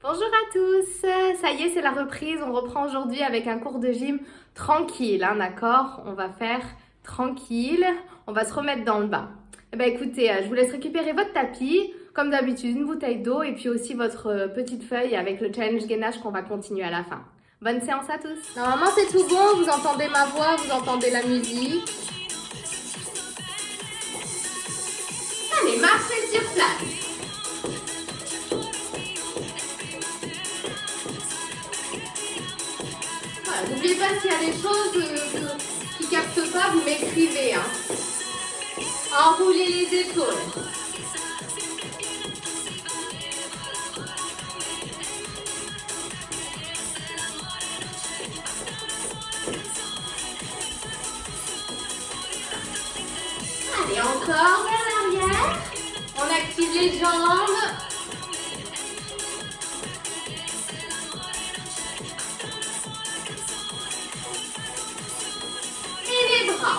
Bonjour à tous, ça y est, c'est la reprise. On reprend aujourd'hui avec un cours de gym tranquille, hein, d'accord? On va faire tranquille, on va se remettre dans le bain. Eh ben écoutez, je vous laisse récupérer votre tapis, comme d'habitude, une bouteille d'eau et puis aussi votre petite feuille avec le challenge gainage qu'on va continuer à la fin. Bonne séance à tous. Normalement c'est tout bon, vous entendez ma voix, vous entendez la musique. Allez, marchez sur place. N'oubliez pas, s'il y a des choses qui ne captent pas, vous m'écrivez. Hein. Enroulez les épaules. Allez, encore vers l'arrière. On active les jambes.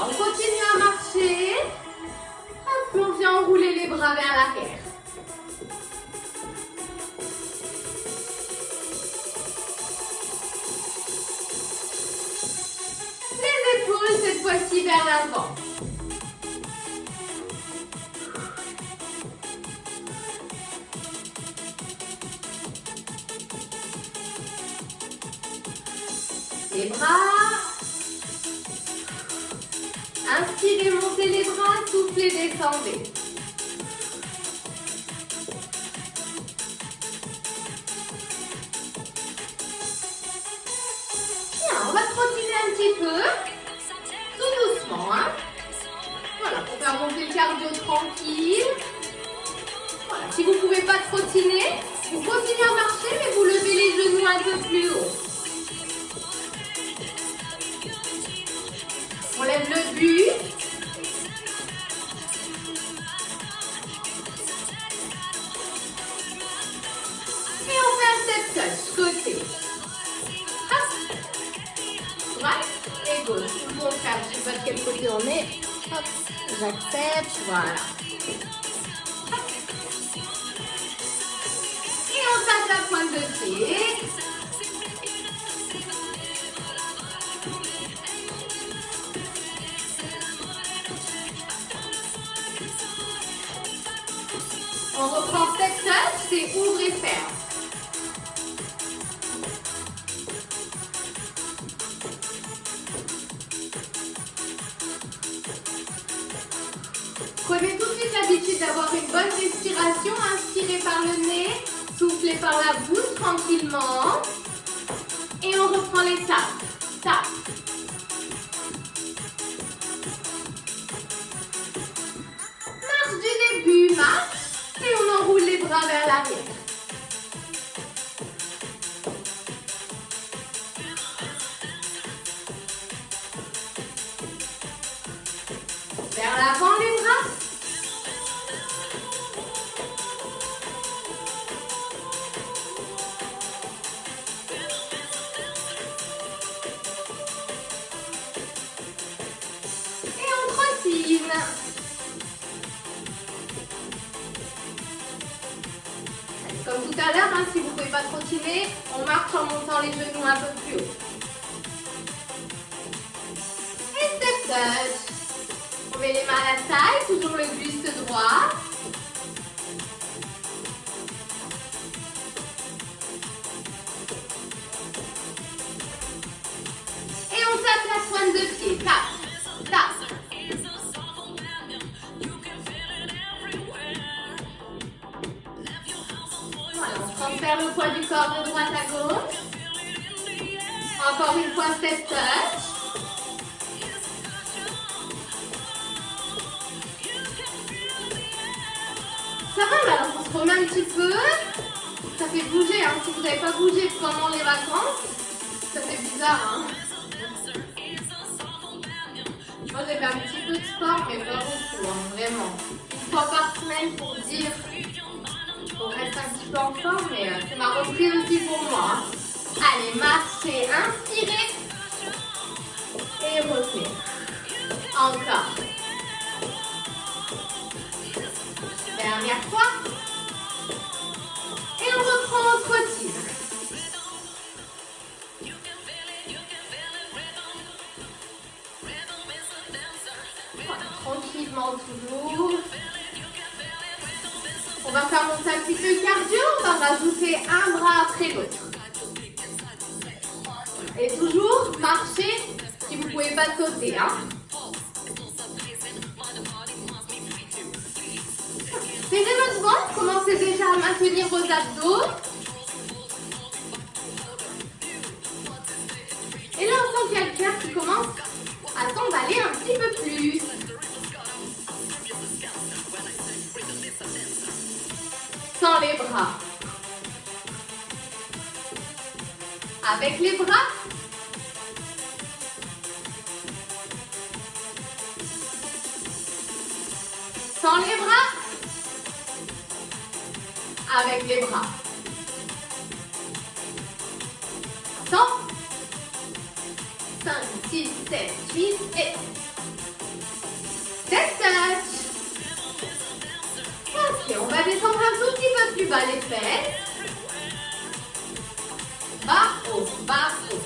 On continue à marcher. Hop, on vient enrouler les bras vers l'arrière. Les épaules, cette fois-ci vers l'avant. Les bras. Inspirez, montez les bras, soufflez, descendez. Bien, on va trottiner un petit peu, tout doucement. Hein. Voilà, pour faire monter le cardio tranquille. Voilà, si vous ne pouvez pas trottiner, vous continuez à marcher, mais vous levez les genoux un peu plus haut. On lève le buste. Et on fait un step touch, côté. Hop. Droite et gauche. Tout le contraire, je ne sais pas de quel côté on est. Hop. J'accepte, voilà. Hop. Et on tape la pointe de pied. On reprend step touch, c'est ouvre et ferme. Prenez tout de suite l'habitude d'avoir une bonne respiration. Inspirez par le nez, soufflez par la bouche tranquillement. Et on reprend les tapes. Tapes. Marche du début, marche. Et on enroule les bras vers l'arrière. Vers l'avant les bras. Et on trottine. Comme tout à l'heure, hein, si vous ne pouvez pas trottiner, on marche en montant les genoux un peu plus haut. Et step touch. On met les mains à la taille, toujours le buste droit. Et on tape la pointe de pied. Tape, tape. Voilà, on transfère le poids du corps de droite à gauche. Encore une fois, step touch. Ça va, mais alors on se remet un petit peu. Ça fait bouger, hein. Si vous n'avez pas bougé pendant les vacances, ça fait bizarre, hein. Moi j'ai fait un petit peu de sport, mais pas beaucoup, hein, vraiment. Une fois par semaine pour dire qu'on reste un petit peu en forme, mais c'est ma reprise aussi pour moi. Hein. Allez, marchez, inspirez et retenez. Encore. Dernière fois. Et on reprend, on trottine. On va faire monter un petit peu le cardio, on va rajouter un bras après l'autre. Et toujours marcher si vous ne pouvez pas sauter. Hein. Serrez votre ventre, commencez déjà à maintenir vos abdos. Et là, on sent qu'il y a le cœur qui commence à s'emballer un petit peu plus. Sans les bras. Avec les bras. Sans les bras. Avec les bras. Attends. 5, 6, 7, 8 et 7 touch. Ok, on va descendre un tout petit peu plus bas les fesses. Bas, haut, bas, haut.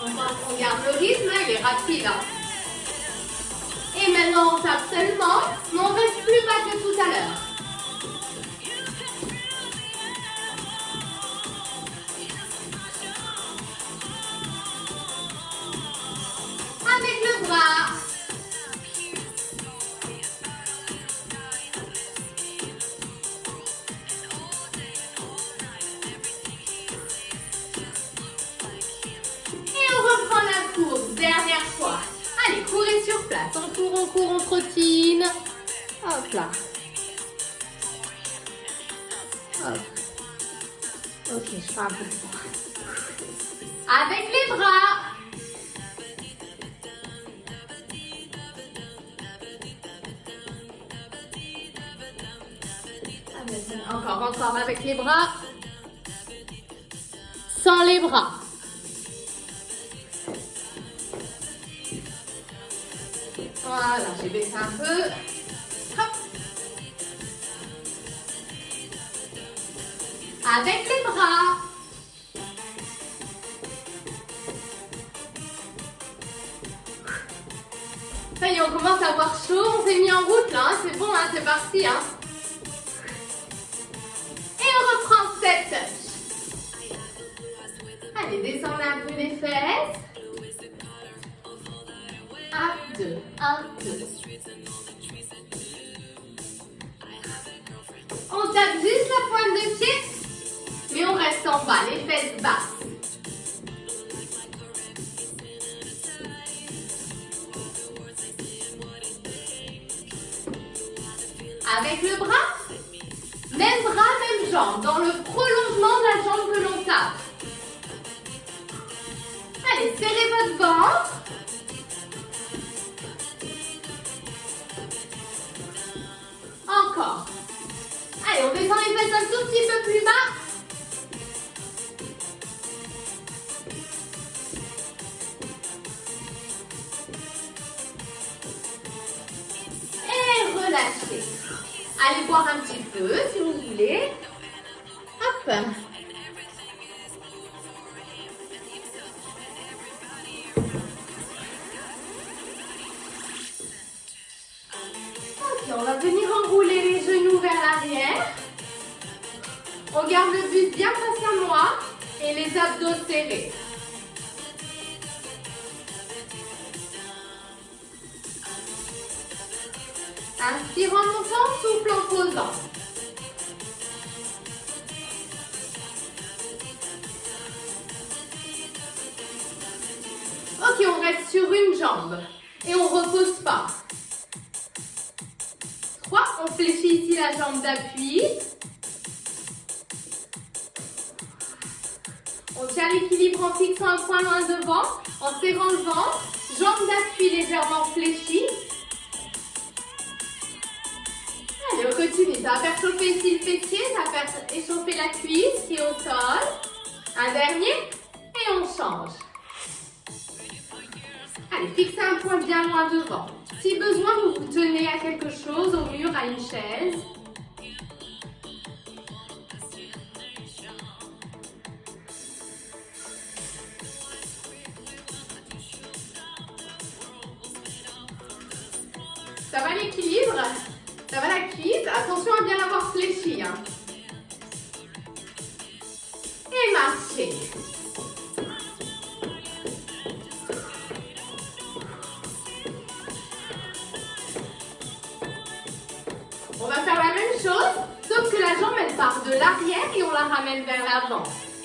On garde le rythme, il est rapide. Hein. Et maintenant on tape seulement, mais on reste plus bas que tout à l'heure. Avec le bras. Et on reprend la course, dernière fois. Allez, courez sur place. On court, on trottine. Hop là. Hop. Ok, je fais un peu de temps. Avec les bras. Encore avec les bras. Sans les bras. Voilà, j'ai baissé un peu. Hop. Avec les bras. Ça y est, on commence à avoir chaud. On s'est mis en route là. Hein. C'est bon, hein, c'est parti. Hein. Et on reprend cette touch. Allez, descendez un peu les fesses. 1, 2, 1, 2. On tape juste la pointe de pied, mais on reste en bas, les fesses basses. Avec le bras, même bras, même jambe, dans le prolongement de la jambe que l'on tape. Allez, serrez votre ventre. Encore. Allez, on descend les fesses un tout petit peu plus bas. Et relâchez. Allez boire un petit peu si vous voulez. Hop. Ok, on va venir enrouler les genoux vers l'arrière. On garde le buste bien face à moi et les abdos serrés. Inspire en montant, souffle en posant. Ok, on reste sur une jambe et on ne repose pas. 3, on fléchit ici la jambe d'appui. On tient l'équilibre en fixant un point loin devant, en serrant le ventre, jambe d'appui légèrement fléchie. Allez, on continue. Ça va faire chauffer ici le fessier, ça va faire échauffer la cuisse qui est au sol. Un dernier et on change. Allez, fixez un point bien loin devant. Si besoin, vous vous tenez à quelque chose, au mur, à une chaise. Ça va l'équilibre? Ça va la cuisse? Attention à bien l'avoir On va faire la même chose, sauf que la jambe elle part de l'arrière et on la ramène vers l'avant.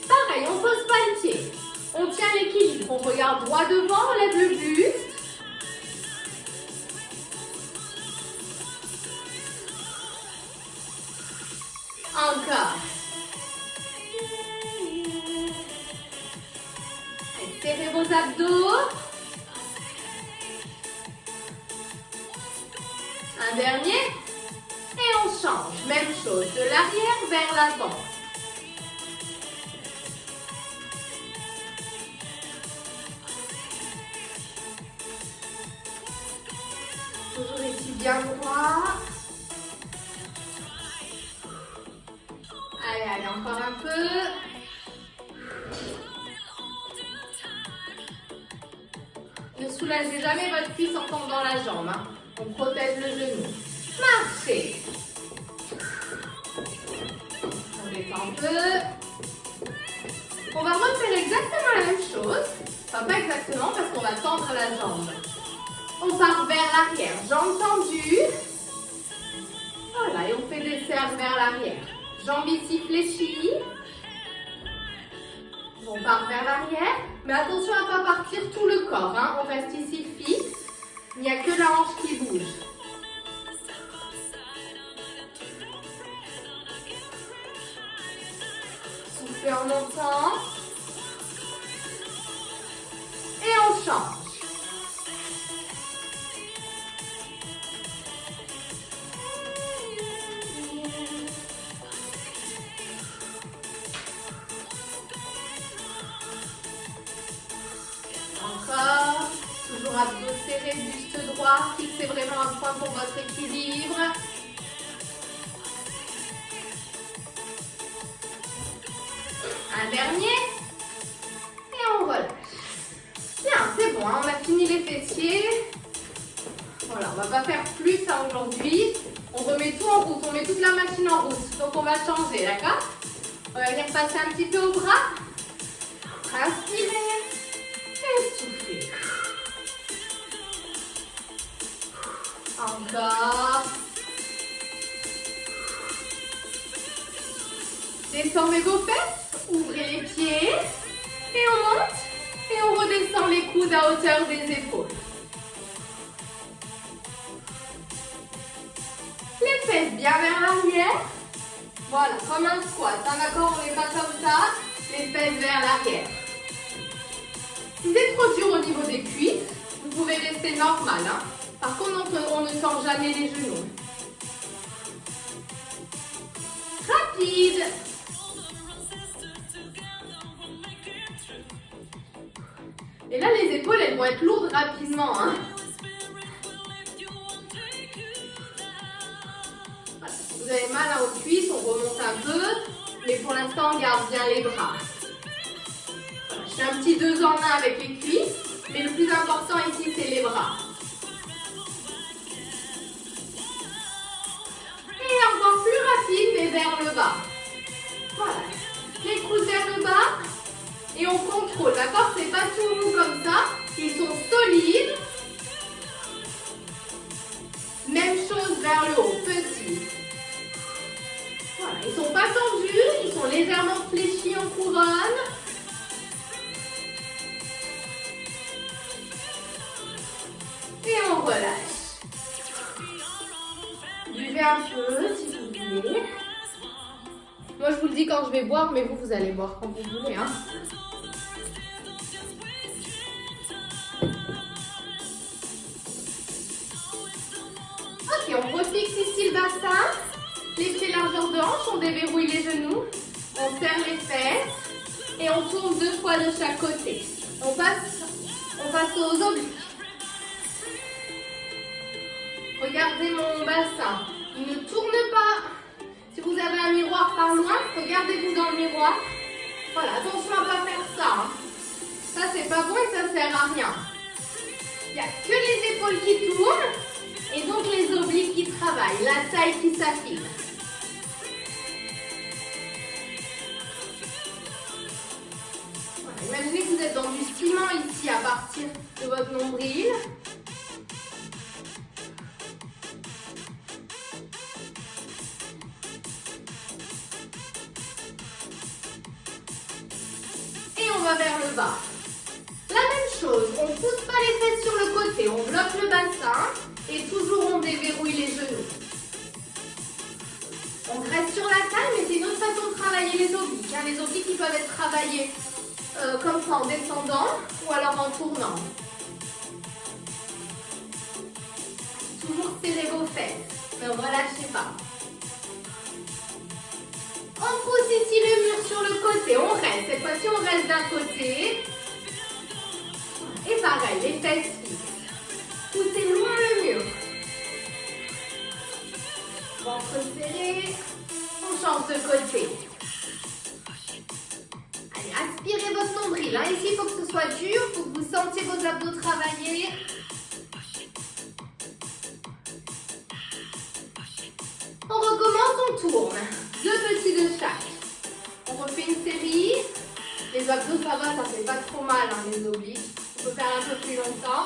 Pareil, on ne pose pas le pied. On tient l'équilibre, on regarde droit devant, on lève le buste. Encore. Serrez vos abdos. Un dernier. Et on change. Même chose, de l'arrière vers l'avant. Toujours les pieds bien droits. Allez, allez, encore un peu. Ne soulagez jamais votre cuisse en tendant la jambe. Hein. On protège le genou. Marchez. On détend un peu. On va refaire exactement la même chose. Enfin, pas exactement parce qu'on va tendre la jambe. On part vers l'arrière, jambes tendues. Voilà, et on fait des cercles vers l'arrière. Jambes ici fléchies. On part vers l'arrière, mais attention à ne pas partir tout le corps. Hein. On reste ici fixe. Il n'y a que la hanche qui bouge. Soufflez en montant. Et on change. Encore. Toujours abdos serrés, buste droit. Fixez vraiment un point pour votre équilibre. Un dernier. Et on relâche. Bien, c'est bon, hein, on a fini les fessiers. Voilà, on ne va pas faire plus ça aujourd'hui. On remet tout en route, on met toute la machine en route. Donc on va changer, d'accord? On va venir passer un petit peu au bras. Inspirez. Et soufflez. Encore. Descendez vos fesses, ouvrez les pieds. Et on monte. Et on redescend les coudes à hauteur des épaules. Les fesses bien vers l'arrière. Voilà, comme un squat. D'accord, on n'est pas comme ça. Les fesses vers l'arrière. Si c'est trop dur au niveau des cuisses, vous pouvez rester normal. Hein. Par contre, on ne tend jamais les genoux. Rapide. Et là, les épaules, elles vont être lourdes rapidement. Hein. Voilà. Si vous avez mal aux cuisses, on remonte un peu. Mais pour l'instant, on garde bien les bras. Voilà. Je fais un petit 2 en 1 avec les cuisses. Mais le plus important ici, c'est les bras. Et encore plus rapide, mais vers le bas. Voilà. Les coudes vers le bas. Et on contrôle, d'accord? C'est pas tout mou comme ça. Ils sont solides. Même chose vers le haut, petit. Voilà, ils sont pas tendus, ils sont légèrement fléchis en couronne. Et on relâche. Buvez un peu si vous voulez. Moi je vous le dis quand je vais boire, mais vous allez boire quand vous voulez. Hein. Ok, on refixe ici le bassin. Les pieds largeur de hanche, on déverrouille les genoux. On serre les fesses. Et on tourne 2 fois de chaque côté. On passe aux obliques. Regardez mon bassin. Il ne tourne pas. Si vous avez un miroir par loin, regardez-vous dans le miroir. Voilà, attention à ne pas faire ça. Hein. Ça, c'est pas bon et ça ne sert à rien. Il n'y a que les épaules qui tournent et donc les obliques qui travaillent, la taille qui s'affine. Voilà, imaginez que vous êtes dans du ciment ici à partir de votre nombril. on va vers le bas. La même chose, on ne pousse pas les fesses sur le côté, on bloque le bassin et toujours on déverrouille les genoux. On reste sur la taille, mais c'est une autre façon de travailler les obliques. Les obliques qui peuvent être travaillés comme ça en descendant ou alors en tournant. Toujours serrer vos fesses, ne relâchez pas. On pousse ici le mur sur le côté, on reste. Cette fois-ci, on reste d'un côté. Et pareil, les fesses fixes. Poussez loin le mur. Ventre serré. On change de côté. Allez, aspirez votre nombril. Ici, il faut que ce soit dur. Il faut que vous sentiez vos abdos travailler. On recommence, on tourne. 2 petits de chaque. On refait une série. Les abdos, ça va, ça fait pas trop mal, les obliques. On peut faire un peu plus longtemps.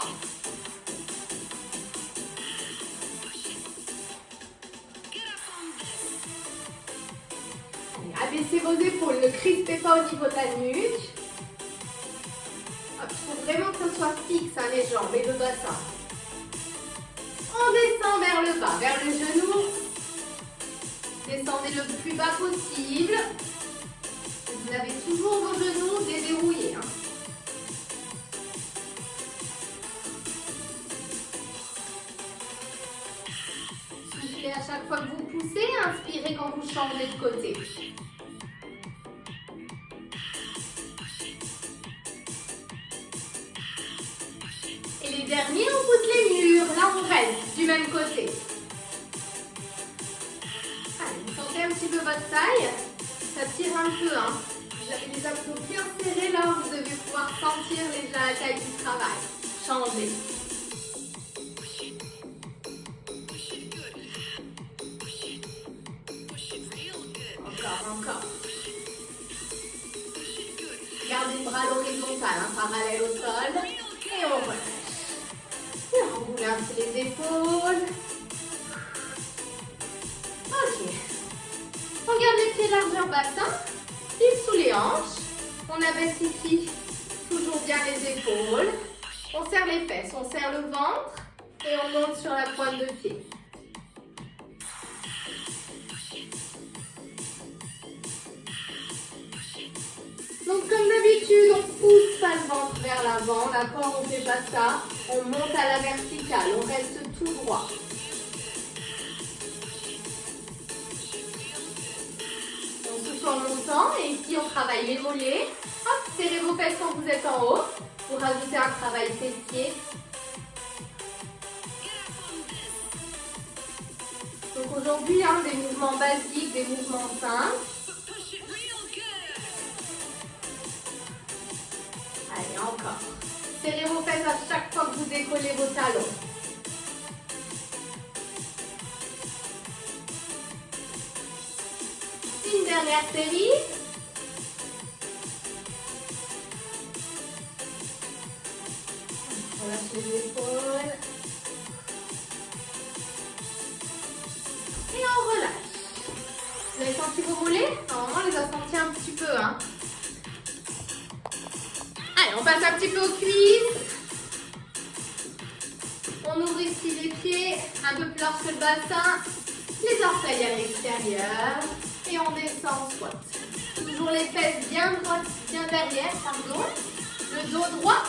Allez, abaissez vos épaules, ne crispez pas au niveau de la nuque. Il faut vraiment que ce soit fixe, les jambes et le bassin. On descend vers le bas, vers le genou. Descendez le plus bas possible. Vous avez toujours vos genoux déverrouillés. Soufflez à chaque fois que vous poussez, inspirez quand vous changez de côté. Et les derniers, on pousse les murs. Là, on reste du même côté. Allez, vous sentez un petit peu votre taille. Ça tire un peu. Vous avez les abdos bien serrés. Là, vous devez pouvoir sentir déjà la taille du travail. Changez. Encore. Gardez le bras à l'horizontale, parallèle au sol. Et on relâche. Et on roule un peu les épaules. Ok. On garde les pieds largeur bassin. Pieds sous les hanches. On abaisse ici toujours bien les épaules. On serre les fesses, on serre le ventre. Et on monte sur la pointe de pied. Donc comme d'habitude, on pousse pas le ventre vers l'avant, d'accord? On ne fait pas ça. On monte à la verticale, on reste tout droit. On souffle en montant et ici on travaille les mollets. Hop, serrez vos fesses quand vous êtes en haut pour rajouter un travail fessier. Donc aujourd'hui, des mouvements basiques, des mouvements simples. Allez, encore. Serrez vos fesses à chaque fois que vous décollez vos talons. Une dernière série. On lâche les épaules. Et on relâche. Vous avez senti vos mollets? Normalement, on les a sentis un petit peu. Allez, on passe un petit peu aux cuisses. On ouvre ici les pieds, un peu plus large que le bassin. Les orteils à l'extérieur. Et on descend en squat. Toujours les fesses bien droites, bien derrière, pardon. Le dos droit.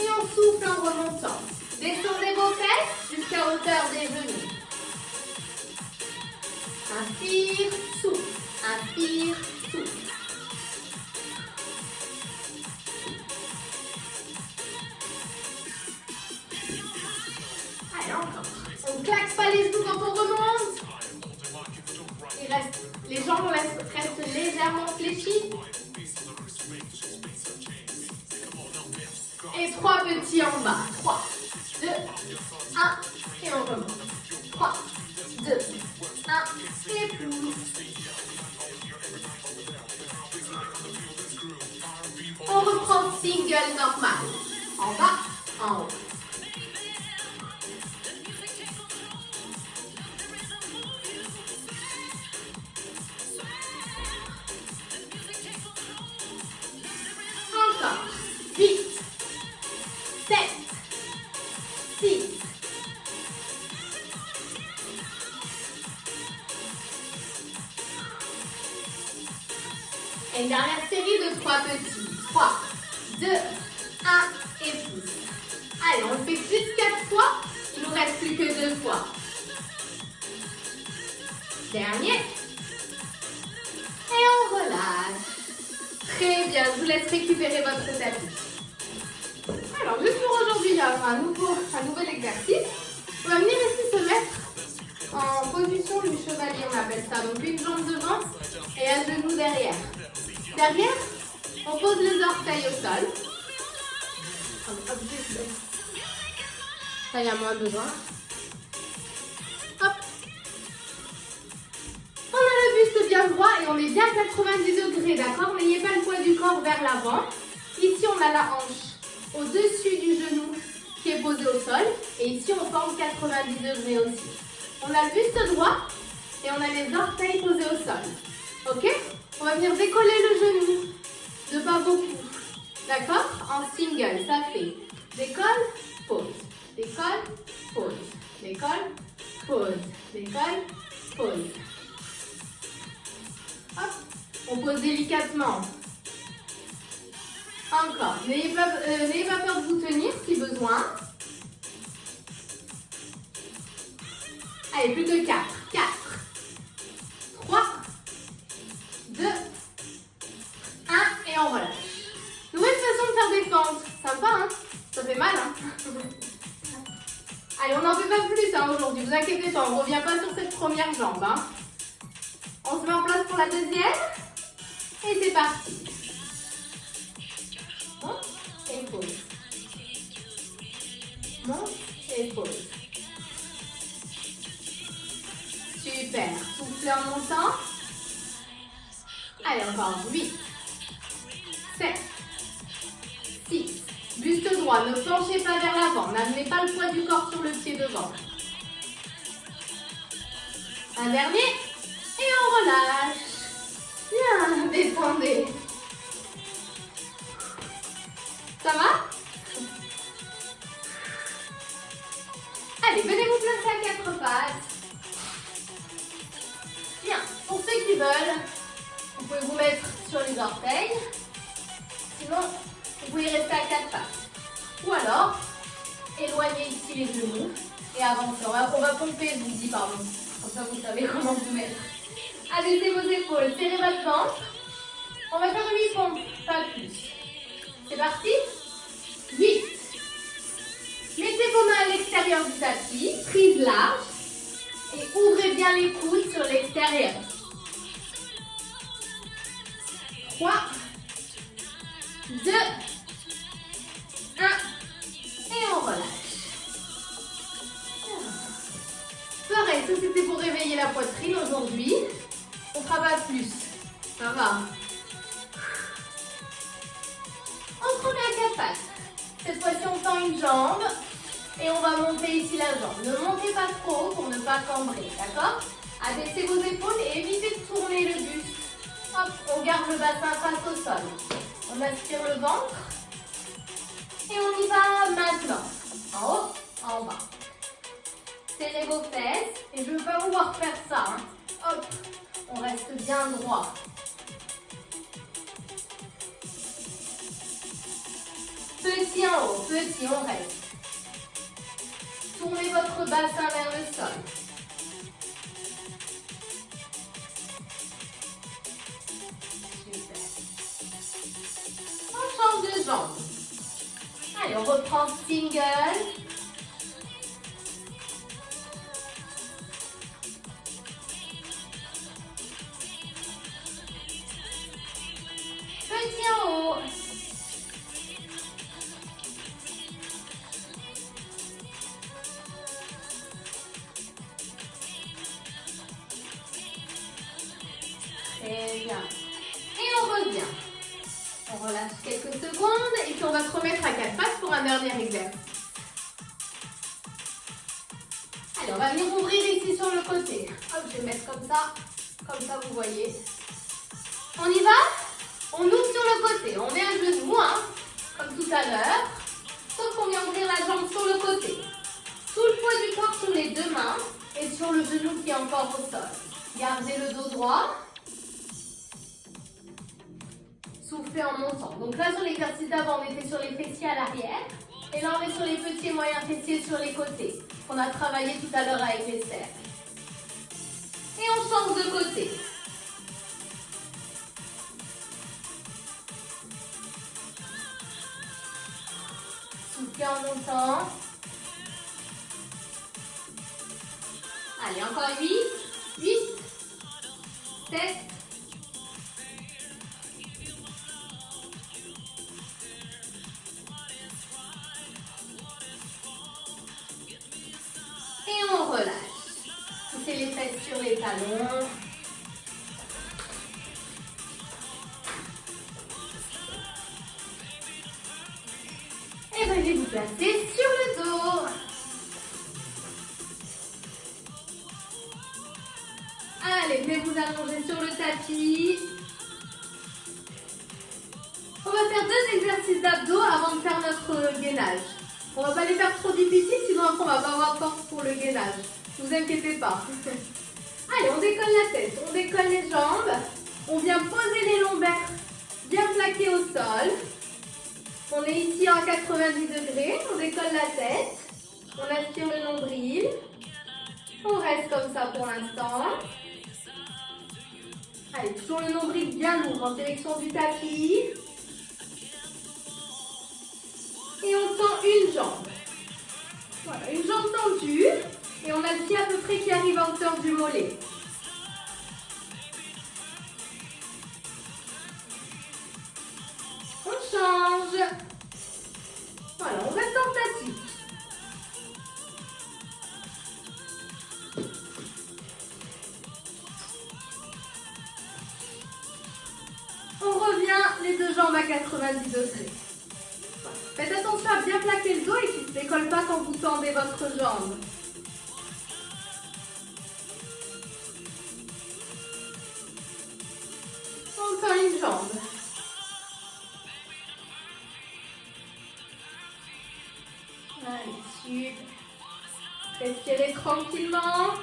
Et on souffle en remontant. Descendez vos fesses jusqu'à hauteur des genoux. Inspire, souffle. Inspire, souffle. Allez, encore. On ne claque pas les genoux quand on remonte. Les jambes restent légèrement fléchies. Et 3 petits en bas. 3, 2, 1. Et on remonte. 3, 2, 1. Et pousse. On reprend single normal. En bas, en haut. Et une dernière série de 3 petits. 3, 2, 1 et pousse. Allez, on le fait plus 4 fois. Il ne nous reste plus que 2 fois. Dernier. Et on relâche. Très bien, je vous laisse récupérer votre tapis. Alors, juste pour aujourd'hui, il y a un nouvel exercice. On va venir ici se mettre en position du chevalier, on appelle ça. Donc, une jambe devant et un genou derrière. Derrière, on pose les orteils au sol. Ça, il y a moins besoin. Hop. On a le buste bien droit et on est bien à 90 degrés, d'accord? N'ayez pas le poids du corps vers l'avant. Ici, on a la hanche au-dessus du genou qui est posé au sol. Et ici, on forme 90 degrés aussi. On a le buste droit et on a les orteils posés au sol. Ok? On va venir décoller le genou. De pas beaucoup. D'accord? En single, ça fait décolle, pose. Décolle, pause. Décolle, pause. Décolle, pause. Hop. On pose délicatement. Encore. N'ayez pas peur de vous tenir si besoin. Allez, plus que 4. 4, 3, 2, 1 et on relâche. Nouvelle façon de faire des fentes. Sympa, hein? Ça fait mal, hein? Allez, on n'en fait pas plus hein, aujourd'hui. Vous inquiétez pas, on ne revient pas sur cette première jambe. Hein. On se met en place pour la deuxième. Et c'est parti. Monte et pause. Monte et pause. Super. Soufflez en montant. Allez, encore 8, 7, 6. Buste droit, ne penchez pas vers l'avant. N'amenez pas le poids du corps sur le pied devant. Un dernier. Et on relâche. Bien, détendez. Ça va? Allez, venez vous placer à 4 pattes. Bien, pour ceux qui veulent, vous pouvez vous mettre sur les orteils. Sinon, vous pouvez rester à 4 pattes. Ou alors, éloignez ici les genoux et avancez. On va pomper, je vous dis, pardon. Comme ça, vous savez comment vous mettre. Abaissez vos épaules, serrez votre ventre. On va faire 8 pompes, pas plus. C'est parti? 8. Mettez vos mains à l'extérieur du tapis, prise large. Et ouvrez bien les coudes sur l'extérieur. 3, 2, 1. Et on relâche. Pareil, ça c'était pour réveiller la poitrine aujourd'hui. On ne fera pas plus. Ça va. On se remet à 4 pattes. Cette fois-ci, on tend une jambe. Et on va monter ici la jambe. Ne montez pas trop pour ne pas cambrer, d'accord? Abaissez vos épaules et évitez de tourner le buste. Hop, on garde le bassin face au sol. On aspire le ventre. Et on y va maintenant. En haut, en bas. Serrez vos fesses. Et je ne veux pas vous voir faire ça. Hein. Hop, on reste bien droit. Petit en haut, petit, on reste. Tournez votre bassin vers le sol. Super. On change de jambe. Allez, on reprend single. Petit en haut. Très bien. Et on revient. On relâche quelques secondes et puis on va se remettre à 4 pattes pour un dernier exercice. Allez, on va venir ouvrir ici sur le côté. Hop, je vais mettre comme ça vous voyez. On y va? On ouvre sur le côté. On met un genou, hein, comme tout à l'heure. Sauf qu'on vient ouvrir la jambe sur le côté. Tout le poids du corps sur les deux mains et sur le genou qui est encore au sol. Gardez le dos droit. souffler en montant. Donc là, sur l'exercice d'avant, on était sur les fessiers à l'arrière. Et là, on est sur les petits et moyens fessiers sur les côtés. On a travaillé tout à l'heure avec les cercles. Et on change de côté. Soufflez en montant. Allez, encore 8, 7. Et on relâche. Poussez les fesses sur les talons. Et bien, je vais vous placer sur le dos. Allez, venez vous allonger sur le tapis. On va faire 2 exercices d'abdos avant de faire notre gainage. On va pas les faire trop difficiles, sinon après on va pas avoir force pour le gainage. Ne vous inquiétez pas. Allez, on décolle la tête, on décolle les jambes. On vient poser les lombaires bien plaqués au sol. On est ici en 90 degrés, on décolle la tête. On aspire le nombril. On reste comme ça pour l'instant. Allez, toujours le nombril bien lourd en direction du tapis. Et on tend une jambe. Voilà, une jambe tendue. Et on a le pied à peu près qui arrive à hauteur du mollet. On change. Voilà, on reste en statique. On revient les 2 jambes à 90 degrés. Faites attention à bien plaquer le dos et qu'il ne se décolle pas quand vous tendez votre jambe. On tend une jambe. Allez, super. Respirez tranquillement.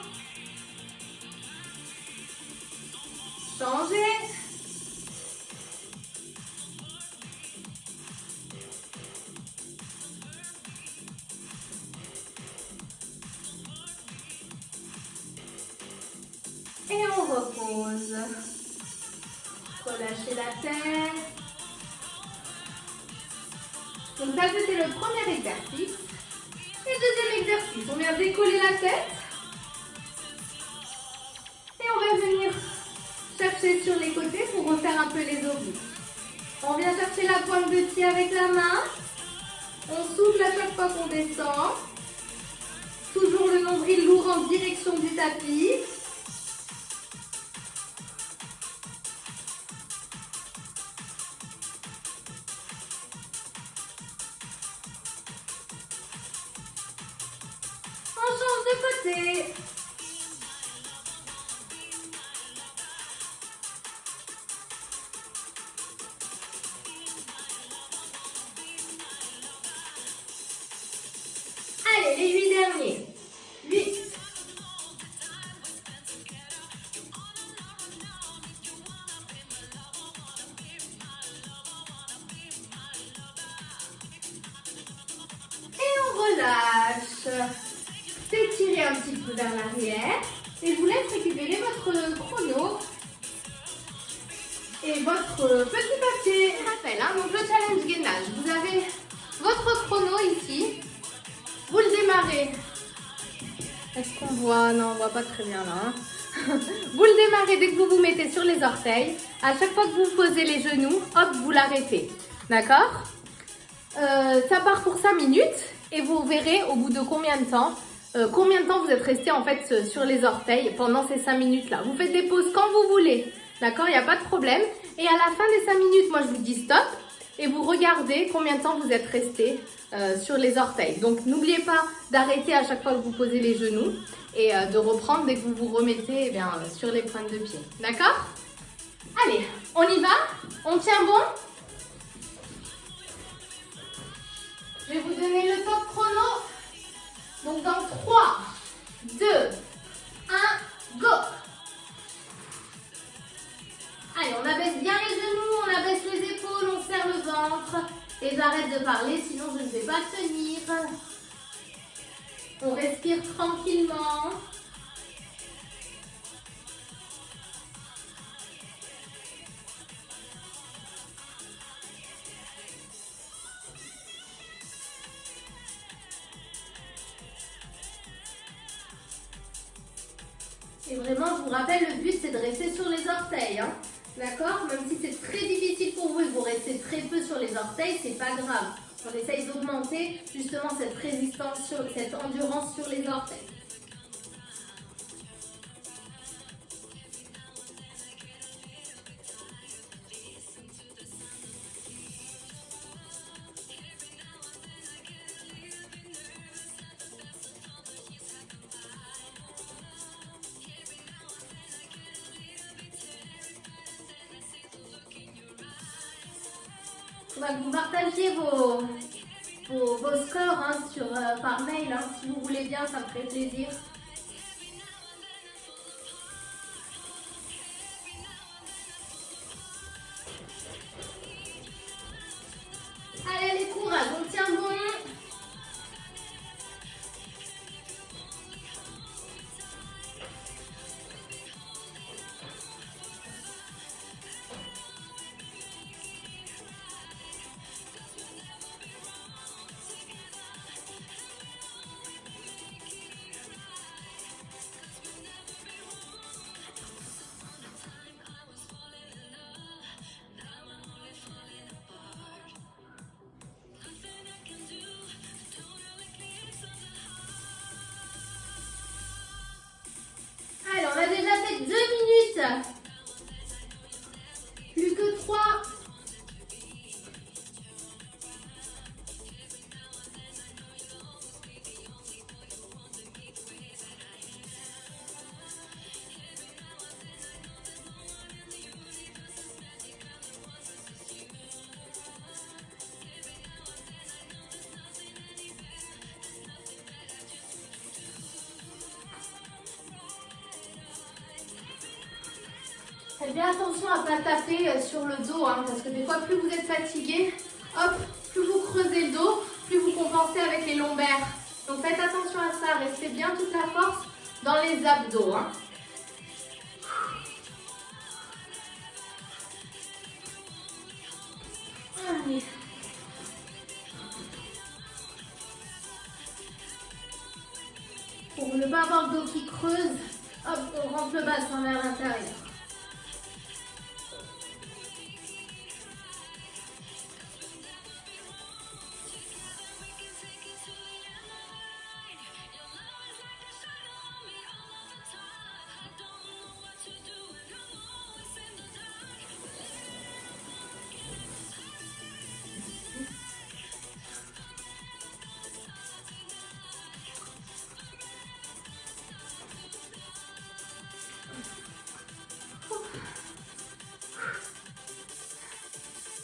Changez. Et on repose. Relâchez la tête. Donc ça, c'était le premier exercice. Et deuxième exercice, on vient décoller la tête. Et on va venir chercher sur les côtés pour refaire un peu les obliques. On vient chercher la pointe de pied avec la main. On souffle à chaque fois qu'on descend. Toujours le nombril lourd en direction du tapis. On change de côté. Allez, les 8 derniers. 8. Et on relâche. S'étirez un petit peu vers l'arrière. Et je vous laisse récupérer votre chrono et votre petit papier. Rappel, hein, donc le challenge gainage. Vous avez votre chrono ici. Vous le démarrez. Est-ce qu'on voit? Non, on voit pas très bien là. Hein. Vous le démarrez dès que vous vous mettez sur les orteils. À chaque fois que vous posez les genoux, hop, vous l'arrêtez. D'accord? Ça part pour 5 minutes et vous verrez au bout de combien de temps vous êtes resté en fait sur les orteils pendant ces 5 minutes là. Vous faites des pauses quand vous voulez. D'accord? Il n'y a pas de problème. Et à la fin des 5 minutes, moi je vous dis stop. Et vous regardez combien de temps vous êtes resté sur les orteils. Donc n'oubliez pas d'arrêter à chaque fois que vous posez les genoux et de reprendre dès que vous vous remettez sur les pointes de pied. D'accord? Allez, on y va? On tient bon? Je vais vous donner le top chrono. Donc dans 3, 2, 1, go! Allez, on abaisse bien les genoux, on abaisse les épaules. j'arrête de parler, sinon je ne vais pas tenir. On respire tranquillement. Et vraiment, je vous rappelle, le but c'est de rester sur les orteils, hein. D'accord? Même si c'est très difficile pour vous et vous restez très peu sur les orteils, c'est pas grave. On essaye d'augmenter justement cette résistance, cette endurance sur les orteils. Il faudra que vous partagiez vos scores hein, par mail, hein, si vous voulez bien, ça me ferait plaisir. Allez, les courage, on tient bon. Allez, on a déjà fait 2 minutes. Plus que 3. Faites bien attention à ne pas taper sur le dos, hein, parce que des fois, plus vous êtes fatigué, hop, plus vous creusez le dos, plus vous compensez avec les lombaires. Donc faites attention à ça, restez bien toute la force dans les abdos. Hein. Allez. Pour ne pas avoir le dos qui creuse, hop, on rentre le bassin vers l'intérieur.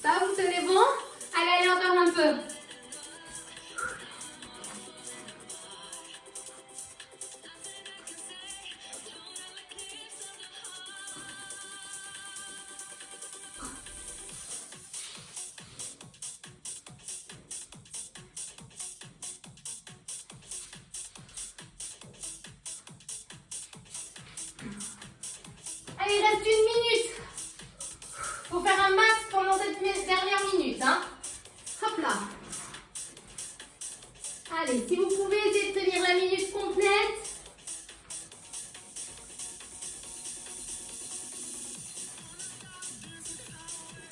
Ça, vous tenez bon? Allez, allez, encore un peu. Allez, il reste 1 minute. Faut faire un max pendant cette dernière minute. Hein. Hop là. Allez, si vous pouvez essayer de tenir la minute complète.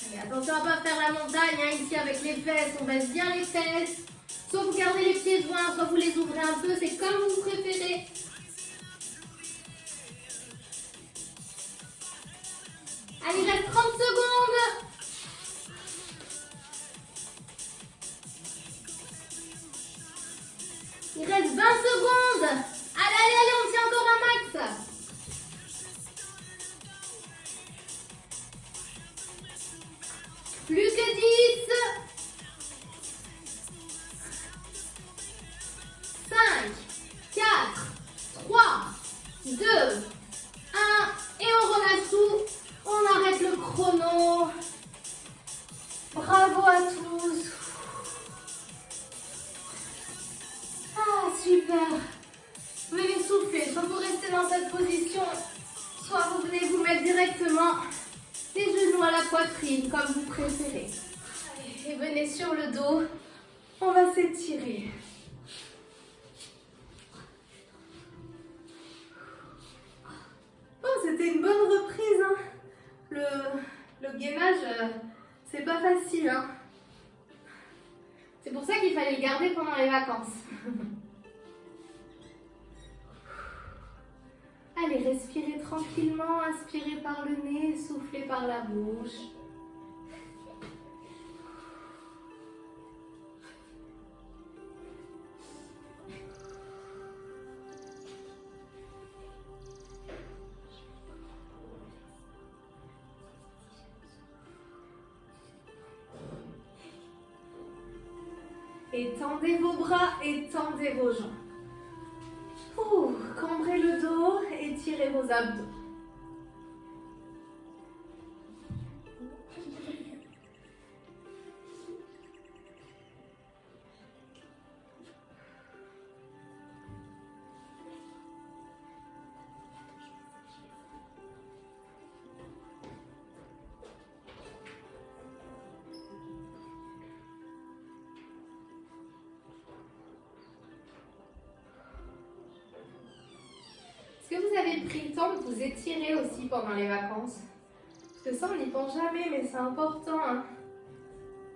Allez, attention à ne pas faire la montagne. Hein, ici, avec les fesses, on baisse bien les fesses. Soit vous gardez les pieds joints, soit vous les ouvrez un peu. C'est comme vous préférez. Allez, il reste 30 secondes. Il reste 20 secondes. Allez, allez, allez, on tient encore un max. Plus que 10. 5, 4, poitrine, comme vous préférez. Allez, et venez sur le dos. On va s'étirer. Bon, c'était une bonne reprise, hein. Le gainage, c'est pas facile, hein. C'est pour ça qu'il fallait le garder pendant les vacances. Allez, respirez tranquillement, inspirez par le nez, soufflez par la bouche. Étendez vos bras, étendez vos jambes. Cambrez le dos, étirez vos abdos. Est-ce que vous avez pris le temps de vous étirer aussi pendant les vacances? Parce que ça, on n'y pense jamais, mais c'est important, hein,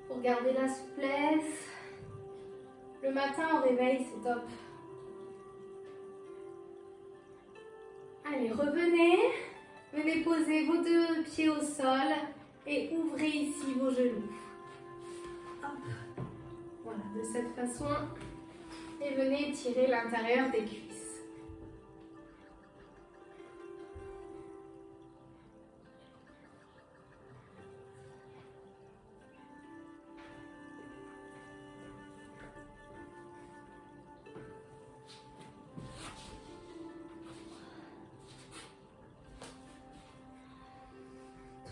pour garder la souplesse. Le matin au réveil, c'est top. Allez, revenez. Venez poser vos deux pieds au sol et ouvrez ici vos genoux. Hop. Voilà, de cette façon. Et venez étirer l'intérieur des cuisses.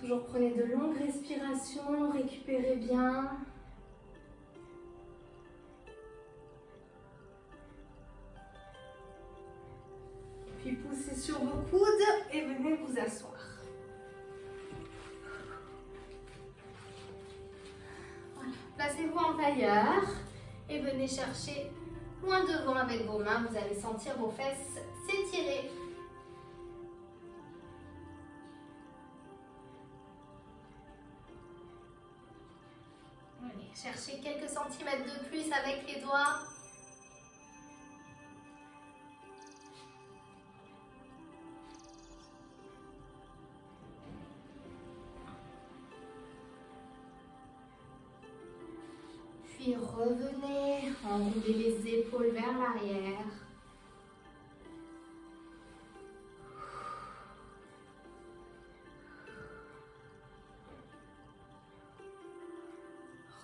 Toujours prenez de longues respirations, récupérez bien. Puis poussez sur vos coudes et venez vous asseoir. Voilà. Placez-vous en tailleur et venez chercher loin devant avec vos mains. Vous allez sentir vos fesses s'étirer. Cherchez quelques centimètres de plus avec les doigts. Puis revenez, enroulez les épaules vers l'arrière.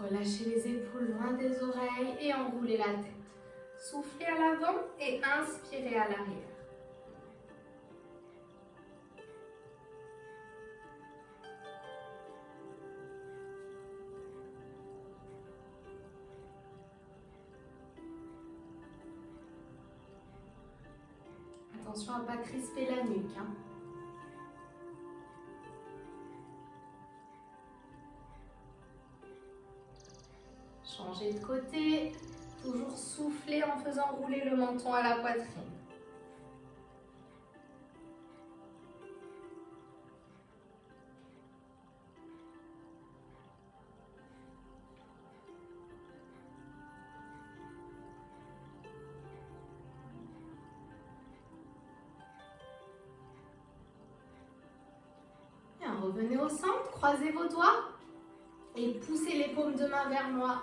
Relâchez les épaules loin des oreilles et enroulez la tête. Soufflez à l'avant et inspirez à l'arrière. Attention à ne pas crisper la nuque, hein. Changez de côté, toujours souffler en faisant rouler le menton à la poitrine. Bien, revenez au centre, croisez vos doigts et poussez les paumes de main vers moi.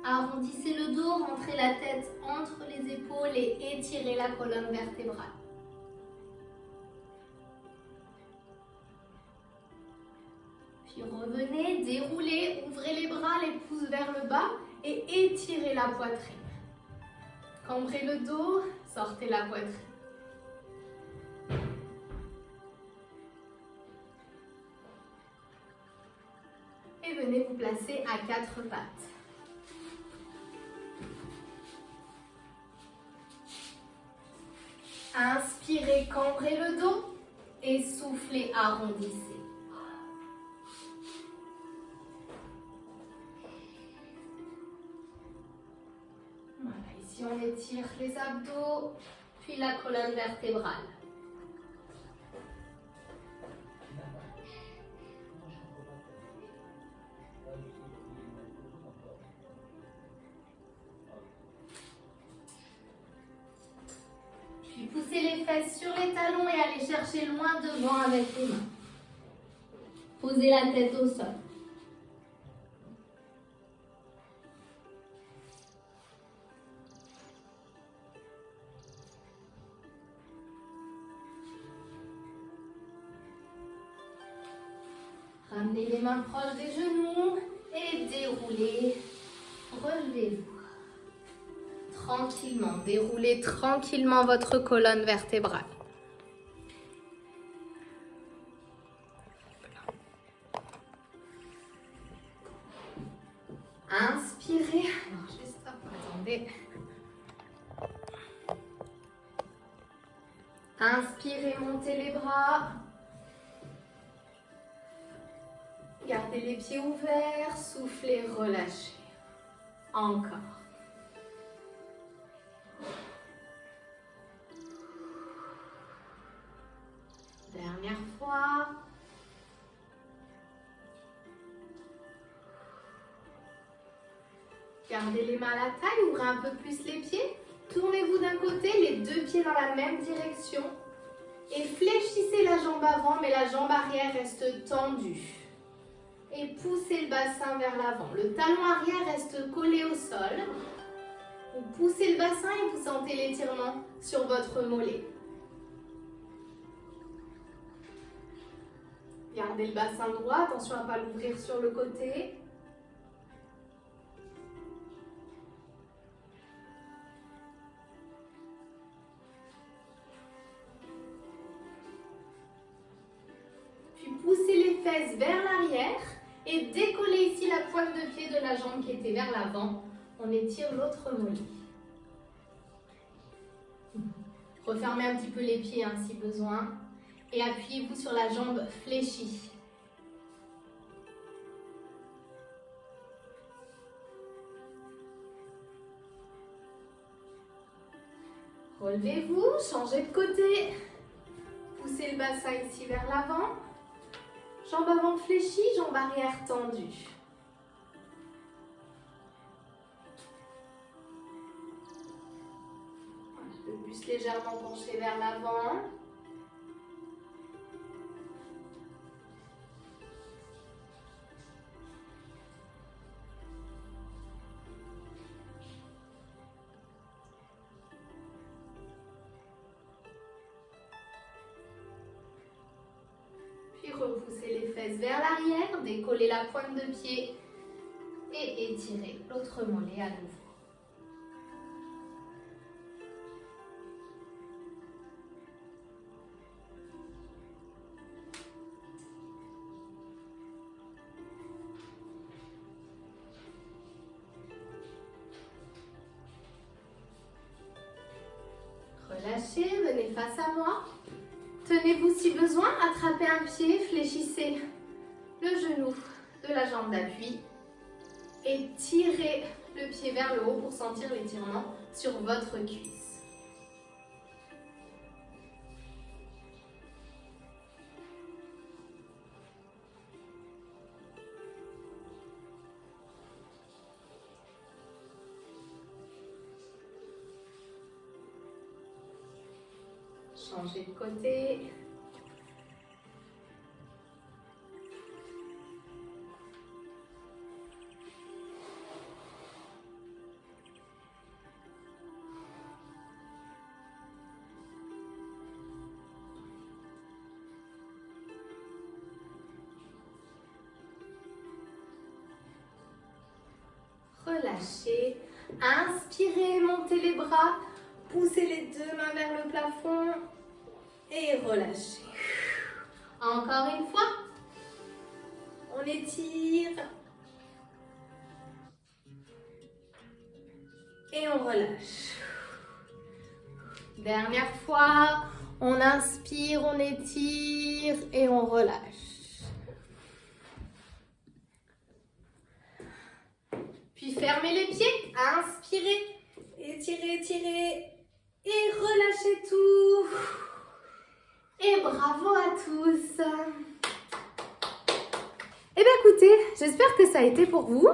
Arrondissez le dos, rentrez la tête entre les épaules et étirez la colonne vertébrale. Puis revenez, déroulez, ouvrez les bras, les pouces vers le bas et étirez la poitrine. Cambrez le dos, sortez la poitrine. Et venez vous placer à quatre pattes. Inspirez, cambrez le dos et soufflez, arrondissez. on étire les abdos, puis la colonne vertébrale. Puis poussez les fesses sur les talons et allez chercher loin devant avec les mains. Posez la tête au sol. Ramenez les mains proches des genoux et déroulez. Relevez-vous. Tranquillement, déroulez tranquillement votre colonne vertébrale. Inspirez. Alors, juste hop, attendez. Inspirez, montez les bras. Gardez les pieds ouverts, soufflez, relâchez. Encore. Dernière fois. Gardez les mains à la taille, ouvrez un peu plus les pieds. Tournez-vous d'un côté, les deux pieds dans la même direction. Et fléchissez la jambe avant, mais la jambe arrière reste tendue. Et poussez le bassin vers l'avant. Le talon arrière reste collé au sol. Vous poussez le bassin et vous sentez l'étirement sur votre mollet. Gardez le bassin droit, attention à ne pas l'ouvrir sur le côté. Puis poussez les fesses vers l'arrière et décollez ici la pointe de pied de la jambe qui était vers l'avant. On étire l'autre mollet. Refermez un petit peu les pieds si besoin. Et appuyez-vous sur la jambe fléchie. Relevez-vous, changez de côté. Poussez le bassin ici vers l'avant. Jambe avant fléchie, jambe arrière tendue. Je peux plus légèrement pencher vers l'avant. Repoussez les fesses vers l'arrière, décollez la pointe de pied et étirez l'autre mollet à nouveau. Relâchez, venez face à moi. Tenez-vous si besoin, attrapez un pied, fléchissez le genou de la jambe d'appui et tirez le pied vers le haut pour sentir l'étirement sur votre cuisse. Changez de côté. Relâchez. Inspirez, montez les bras. Poussez les deux mains vers le plafond. Et relâchez. Encore une fois. On étire. Et on relâche. Dernière fois. On inspire, on étire et on relâche. Puis fermez les pieds. Inspirez. Étirez, étirez. Et relâchez tout. Et bravo à tous. Eh bien écoutez, j'espère que ça a été pour vous,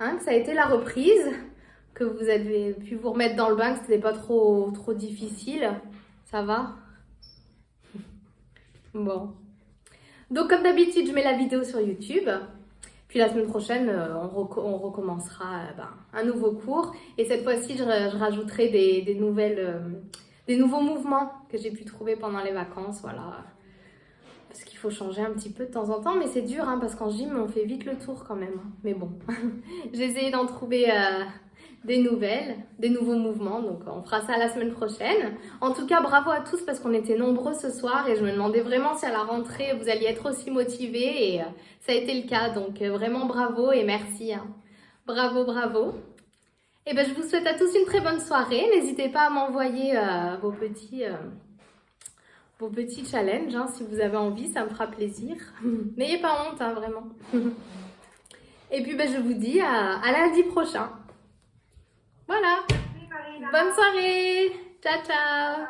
hein, que ça a été la reprise, que vous avez pu vous remettre dans le bain, que ce n'était pas trop difficile. Ça va? Bon. Donc comme d'habitude, je mets la vidéo sur YouTube. Puis la semaine prochaine, on recommencera un nouveau cours. Et cette fois-ci, je rajouterai des nouveaux mouvements que j'ai pu trouver pendant les vacances. Voilà. Parce qu'il faut changer un petit peu de temps en temps. Mais c'est dur, hein, parce qu'en gym, on fait vite le tour quand même. Mais bon, j'ai essayé d'en trouver des nouveaux mouvements. Donc on fera ça la semaine prochaine. En tout cas, bravo à tous parce qu'on était nombreux ce soir. Et je me demandais vraiment si à la rentrée, vous alliez être aussi motivés. Et ça a été le cas. Donc vraiment bravo et merci. Hein. Bravo, bravo. Et ben, je vous souhaite à tous une très bonne soirée. N'hésitez pas à m'envoyer vos petits challenges. Hein, si vous avez envie, ça me fera plaisir. N'ayez pas honte, hein, vraiment. Et puis ben, je vous dis à lundi prochain. Voilà. Bonne soirée. Ciao, ciao.